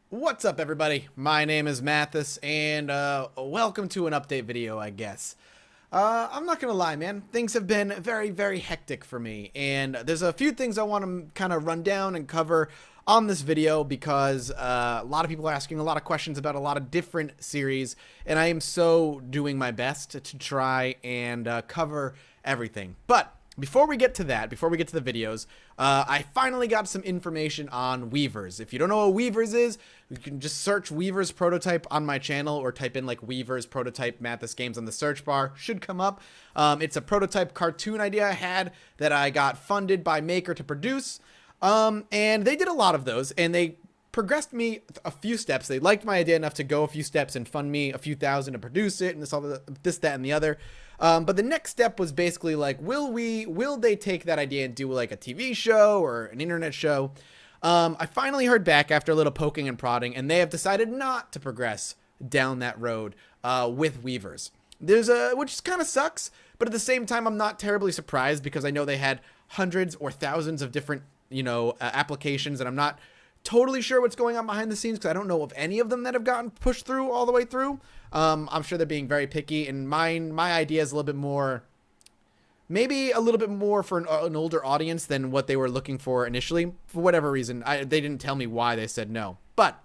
What's up, everybody? My name is Mathis, and welcome to an update video, I guess. I'm not gonna lie, man. Things have been very, very hectic for me, and there's a few things I want to kind of run down and cover on this video because a lot of people are asking a lot of questions about a lot of different series, and I am so doing my best to try and cover everything. But before we get to that, before we get to the videos, I finally got some information on Weavers. If you don't know what Weavers is, you can just search Weavers Prototype on my channel or type in like Weavers Prototype Mathis Games on the search bar. Should come up. It's a prototype cartoon idea I had that I got funded by Maker to produce. And they did a lot of those, and they progressed me a few steps. They liked my idea enough to go a few steps and fund me a few thousand to produce it, and this, that, and the other. But the next step was basically like, will they take that idea and do like a TV show or an internet show? I finally heard back after a little poking and prodding, and they have decided not to progress down that road with Weavers. Which kind of sucks, but at the same time, I'm not terribly surprised because I know they had hundreds or thousands of different, applications, and I'm not totally sure what's going on behind the scenes because I don't know of any of them that have gotten pushed through all the way through. I'm sure they're being very picky, and my idea is a little bit more, maybe a little bit more for an older audience than what they were looking for initially. For whatever reason, they didn't tell me why they said no. But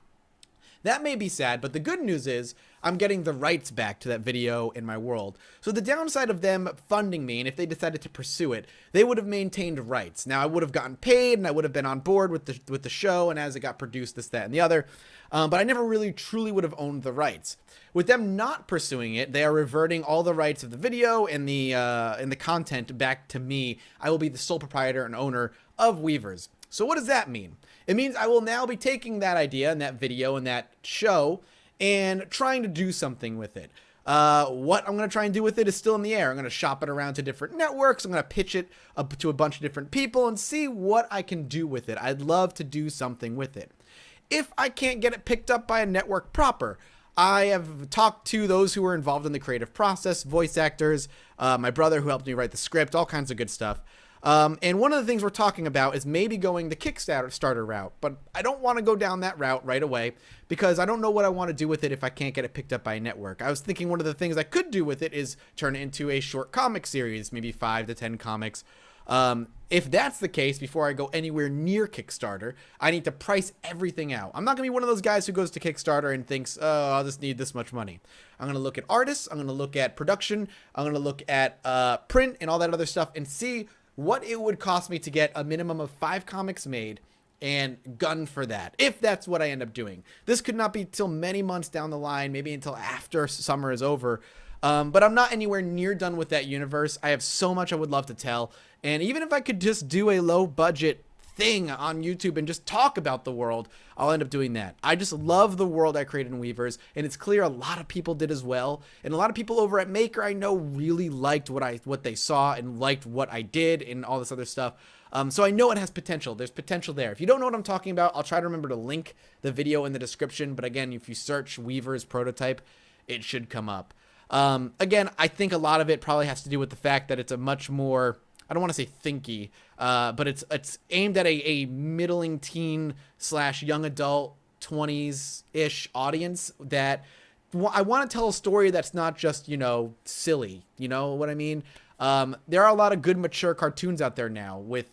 that may be sad, but the good news is I'm getting the rights back to that video in my world. So the downside of them funding me, and if they decided to pursue it, they would have maintained rights. Now I would have gotten paid, and I would have been on board with the show, and as it got produced, this, that, and the other. But I never really truly would have owned the rights. With them not pursuing it, they are reverting all the rights of the video and the content back to me. I will be the sole proprietor and owner of Weavers. So what does that mean? It means I will now be taking that idea and that video and that show and trying to do something with it. What I'm going to try and do with it is still in the air. I'm going to shop it around to different networks. I'm going to pitch it up to a bunch of different people and see what I can do with it. I'd love to do something with it. If I can't get it picked up by a network proper, I have talked to those who were involved in the creative process, voice actors, my brother who helped me write the script, all kinds of good stuff. And one of the things we're talking about is maybe going the Kickstarter route, but I don't want to go down that route right away because I don't know what I want to do with it if I can't get it picked up by a network. I was thinking one of the things I could do with it is turn it into a short comic series, maybe 5 to 10 comics. If that's the case, before I go anywhere near Kickstarter, I need to price everything out. I'm not going to be one of those guys who goes to Kickstarter and thinks, oh, I'll just need this much money. I'm going to look at artists, I'm going to look at production, I'm going to look at print and all that other stuff and see what it would cost me to get a minimum of 5 comics made and gun for that, if that's what I end up doing. This could not be till many months down the line, maybe until after summer is over. But I'm not anywhere near done with that universe. I have so much I would love to tell. And even if I could just do a low budget thing on YouTube and just talk about the world, I'll end up doing that. I just love the world I created in Weavers, and it's clear a lot of people did as well. And a lot of people over at Maker I know really liked what they saw and liked what I did and all this other stuff. So I know it has potential. There's potential there. If you don't know what I'm talking about, I'll try to remember to link the video in the description. But again, if you search Weavers Prototype, it should come up. Again, I think a lot of it probably has to do with the fact that it's a much more, I don't want to say thinky, but it's aimed at a middling teen / young adult 20s-ish audience that I want to tell a story that's not just, silly. You know what I mean? There are a lot of good mature cartoons out there now with,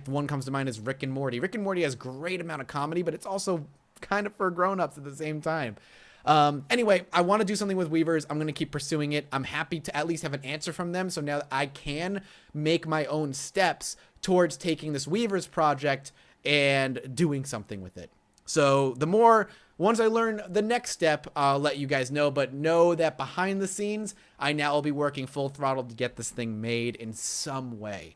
one comes to mind is Rick and Morty. Rick and Morty has great amount of comedy, but it's also kind of for grown-ups at the same time. Anyway, I want to do something with Weavers. I'm going to keep pursuing it. I'm happy to at least have an answer from them. So now that I can make my own steps towards taking this Weavers project and doing something with it. So once I learn the next step, I'll let you guys know, but know that behind the scenes, I now will be working full throttle to get this thing made in some way.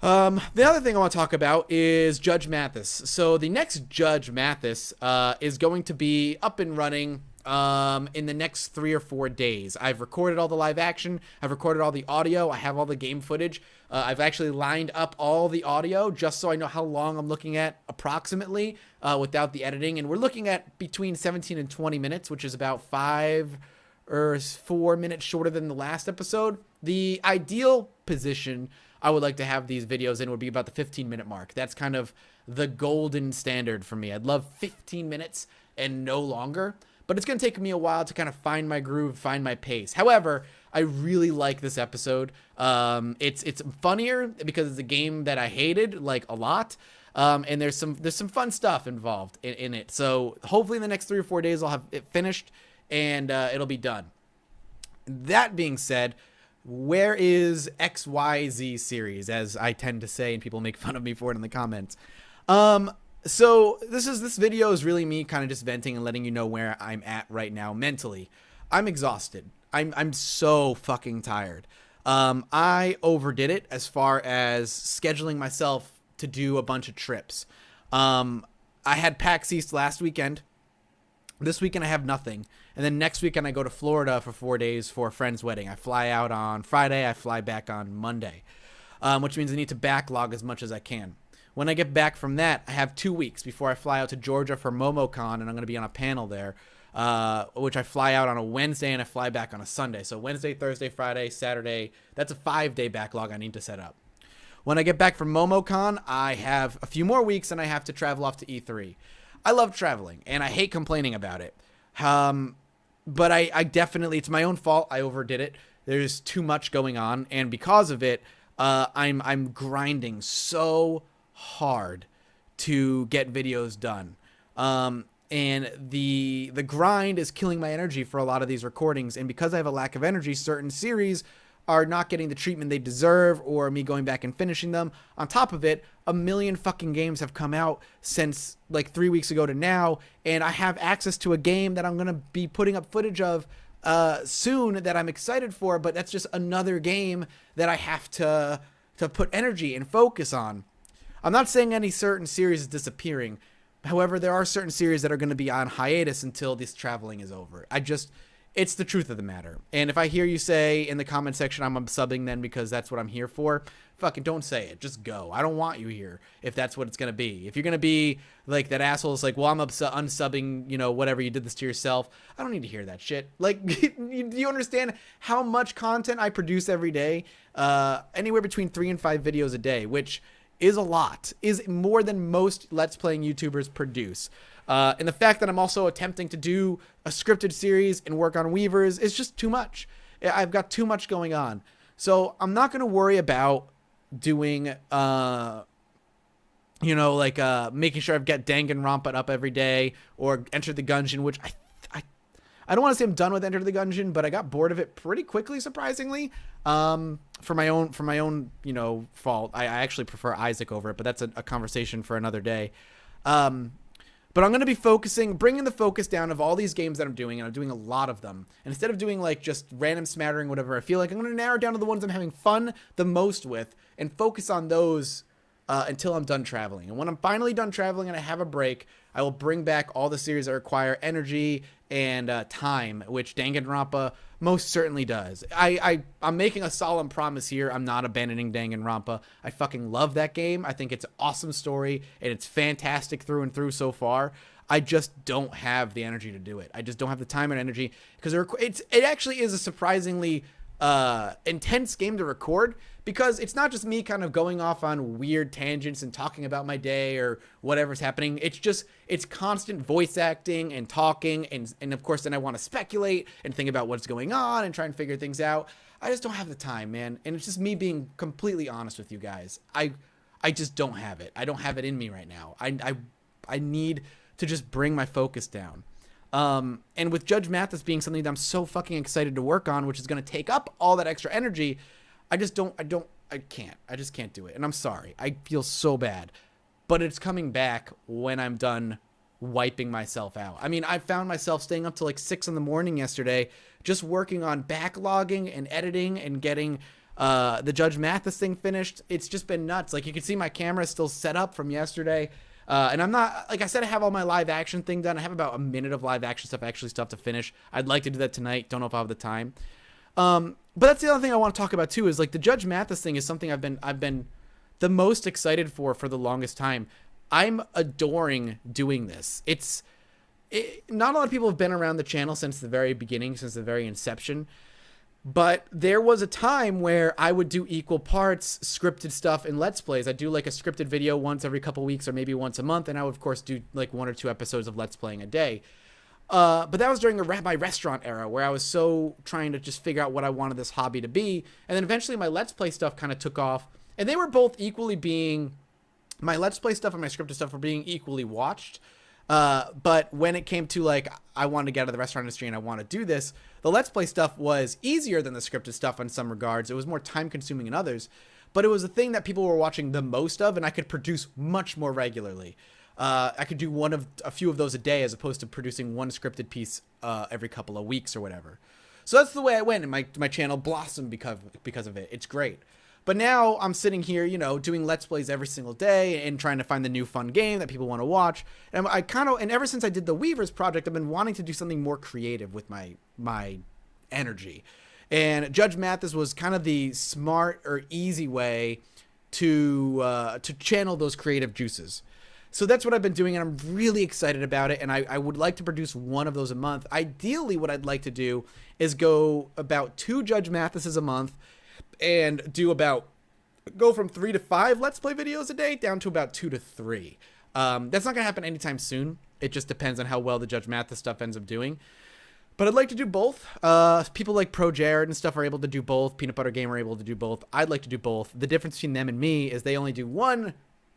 The other thing I want to talk about is Judge Mathis. So the next Judge Mathis is going to be up and running in the next 3 or 4 days. I've recorded all the live action. I've recorded all the audio. I have all the game footage. I've actually lined up all the audio just so I know how long I'm looking at approximately without the editing. And we're looking at between 17 and 20 minutes, which is about 5 or 4 minutes shorter than the last episode. The ideal position I would like to have these videos in would be about the 15-minute mark. That's kind of the golden standard for me. I'd love 15 minutes and no longer, but it's going to take me a while to kind of find my groove, find my pace. However, I really like this episode. It's funnier because it's a game that I hated like a lot. And there's some fun stuff involved in it. So hopefully in the next 3 or 4 days, I'll have it finished and it'll be done. That being said, where is XYZ series, as I tend to say, and people make fun of me for it in the comments. So this video is really me kind of just venting and letting you know where I'm at right now mentally. I'm exhausted. I'm so fucking tired. I overdid it as far as scheduling myself to do a bunch of trips. I had PAX East last weekend. This weekend I have nothing. And then next weekend I go to Florida for 4 days for a friend's wedding. I fly out on Friday. I fly back on Monday, which means I need to backlog as much as I can. When I get back from that, I have 2 weeks before I fly out to Georgia for MomoCon, and I'm going to be on a panel there, which I fly out on a Wednesday and I fly back on a Sunday. So Wednesday, Thursday, Friday, Saturday, that's a 5-day backlog I need to set up. When I get back from MomoCon, I have a few more weeks and I have to travel off to E3. I love traveling and I hate complaining about it. But I definitely, it's my own fault. I overdid it. There's too much going on. And because of it, I'm grinding so hard to get videos done. And the grind is killing my energy for a lot of these recordings. And because I have a lack of energy, certain series are not getting the treatment they deserve, or me going back and finishing them. On top of it, a million fucking games have come out since like 3 weeks ago to now, and I have access to a game that I'm going to be putting up footage of soon that I'm excited for, but that's just another game that I have to put energy and focus on. I'm not saying any certain series is disappearing. However, there are certain series that are going to be on hiatus until this traveling is over. It's the truth of the matter. And if I hear you say in the comment section I'm subbing then because that's what I'm here for, fucking don't say it. Just go. I don't want you here if that's what it's going to be. If you're going to be like that asshole is like, well, I'm unsubbing, you know, whatever, you did this to yourself. I don't need to hear that shit. Like, do you understand how much content I produce every day? Anywhere between 3 and 5 videos a day, which is a lot, is more than most Let's Playing YouTubers produce. And the fact that I'm also attempting to do a scripted series and work on Weavers is just too much. I've got too much going on. So I'm not going to worry about doing, you know, like making sure I've got Danganronpa up every day or Enter the Gungeon, which I don't want to say I'm done with Enter the Gungeon, but I got bored of it pretty quickly, surprisingly. For my own, you know, fault. I actually prefer Isaac over it, but that's a conversation for another day. But I'm going to be bringing the focus down of all these games that I'm doing, and I'm doing a lot of them. And instead of doing like just random smattering, whatever I feel like, I'm going to narrow down to the ones I'm having fun the most with and focus on those until I'm done traveling. And when I'm finally done traveling and I have a break, I will bring back all the series that require energy and time, which Danganronpa most certainly does. I'm making a solemn promise here. I'm not abandoning Danganronpa. I fucking love that game. I think it's an awesome story, and it's fantastic through and through so far. I just don't have the energy to do it. I just don't have the time and energy because it actually is a surprisingly intense game to record, because it's not just me kind of going off on weird tangents and talking about my day or whatever's happening. It's constant voice acting and talking, and of course then I want to speculate and think about what's going on and try and figure things out. I just don't have the time, man. And it's just me being completely honest with you guys. I just don't have it. I don't have it in me right now. I need to just bring my focus down. And with Judge Mathis being something that I'm so fucking excited to work on, which is going to take up all that extra energy, I just can't do it. And I'm sorry. I feel so bad, but it's coming back when I'm done wiping myself out. I mean, I found myself staying up till like 6 in the morning yesterday, just working on backlogging and editing and getting, the Judge Mathis thing finished. It's just been nuts. Like, you can see my camera is still set up from yesterday. And I'm not, like I said, I have all my live action thing done. I have about a minute of live action stuff to finish. I'd like to do that tonight. Don't know if I'll have the time. But that's the other thing I want to talk about too, is like the Judge Mathis thing is something I've been the most excited for the longest time. I'm adoring doing this. Not a lot of people have been around the channel since the very beginning, since the very inception. But there was a time where I would do equal parts scripted stuff and Let's Plays. I'd do like a scripted video once every couple weeks or maybe once a month, and I would, of course, do like 1 or 2 episodes of Let's Playing a day. But that was during my restaurant era where I was so trying to just figure out what I wanted this hobby to be. And then eventually my Let's Play stuff kind of took off. And they were both equally being... My Let's Play stuff and my scripted stuff were being equally watched. But when it came to like, I wanted to get out of the restaurant industry and I want to do this, the Let's Play stuff was easier than the scripted stuff in some regards. It was more time consuming in others, but it was a thing that people were watching the most of, and I could produce much more regularly. I could do a few of those a day as opposed to producing one scripted piece every couple of weeks or whatever. So that's the way I went, and my channel blossomed because of it. It's great. But now I'm sitting here, you know, doing Let's Plays every single day and trying to find the new fun game that people want to watch. And and ever since I did the Weavers project, I've been wanting to do something more creative with my energy. And Judge Mathis was kind of the smart or easy way to channel those creative juices. So that's what I've been doing, and I'm really excited about it, and I would like to produce one of those a month. Ideally, what I'd like to do is go about 2 Judge Mathises a month, and go from 3 to 5 Let's Play videos a day down to about 2 to 3. That's not gonna happen anytime soon. It just depends on how well the Judge Mathis stuff ends up doing. But I'd like to do both. People like Pro Jared and stuff are able to do both. Peanut Butter Game are able to do both. I'd like to do both. The difference between them and me is they only do 1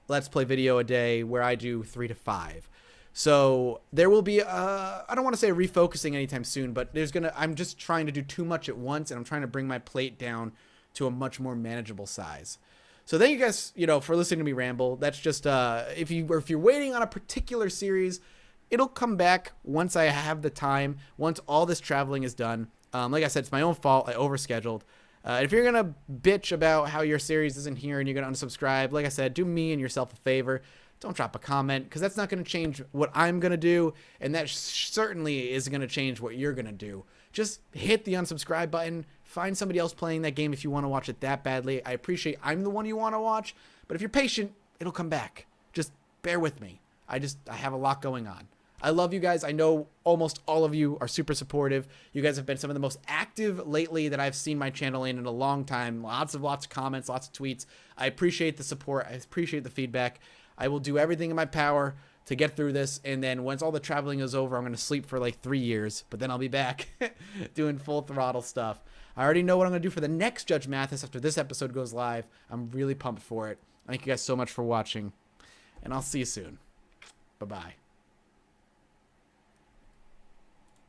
Let's Play video a day, where I do 3 to 5. So there will be I don't want to say refocusing anytime soon, but I'm just trying to do too much at once, and I'm trying to bring my plate down to a much more manageable size. So thank you guys, for listening to me ramble. That's just if you're waiting on a particular series, it'll come back once I have the time, once all this traveling is done. Like I said, it's my own fault. I overscheduled. If you're gonna bitch about how your series isn't here and you're gonna unsubscribe, like I said, do me and yourself a favor. Don't drop a comment, because that's not gonna change what I'm gonna do, and that certainly is gonna change what you're gonna do. Just hit the unsubscribe button. Find somebody else playing that game if you want to watch it that badly. I appreciate I'm the one you want to watch, but if you're patient, it'll come back. Just bear with me. I have a lot going on. I love you guys. I know almost all of you are super supportive. You guys have been some of the most active lately that I've seen my channel in a long time. Lots of comments, lots of tweets. I appreciate the support. I appreciate the feedback. I will do everything in my power to get through this, and then once all the traveling is over, I'm going to sleep for like 3 years, but then I'll be back doing full throttle stuff. I already know what I'm going to do for the next Judge Mathis after this episode goes live. I'm really pumped for it. Thank you guys so much for watching, and I'll see you soon. Bye-bye.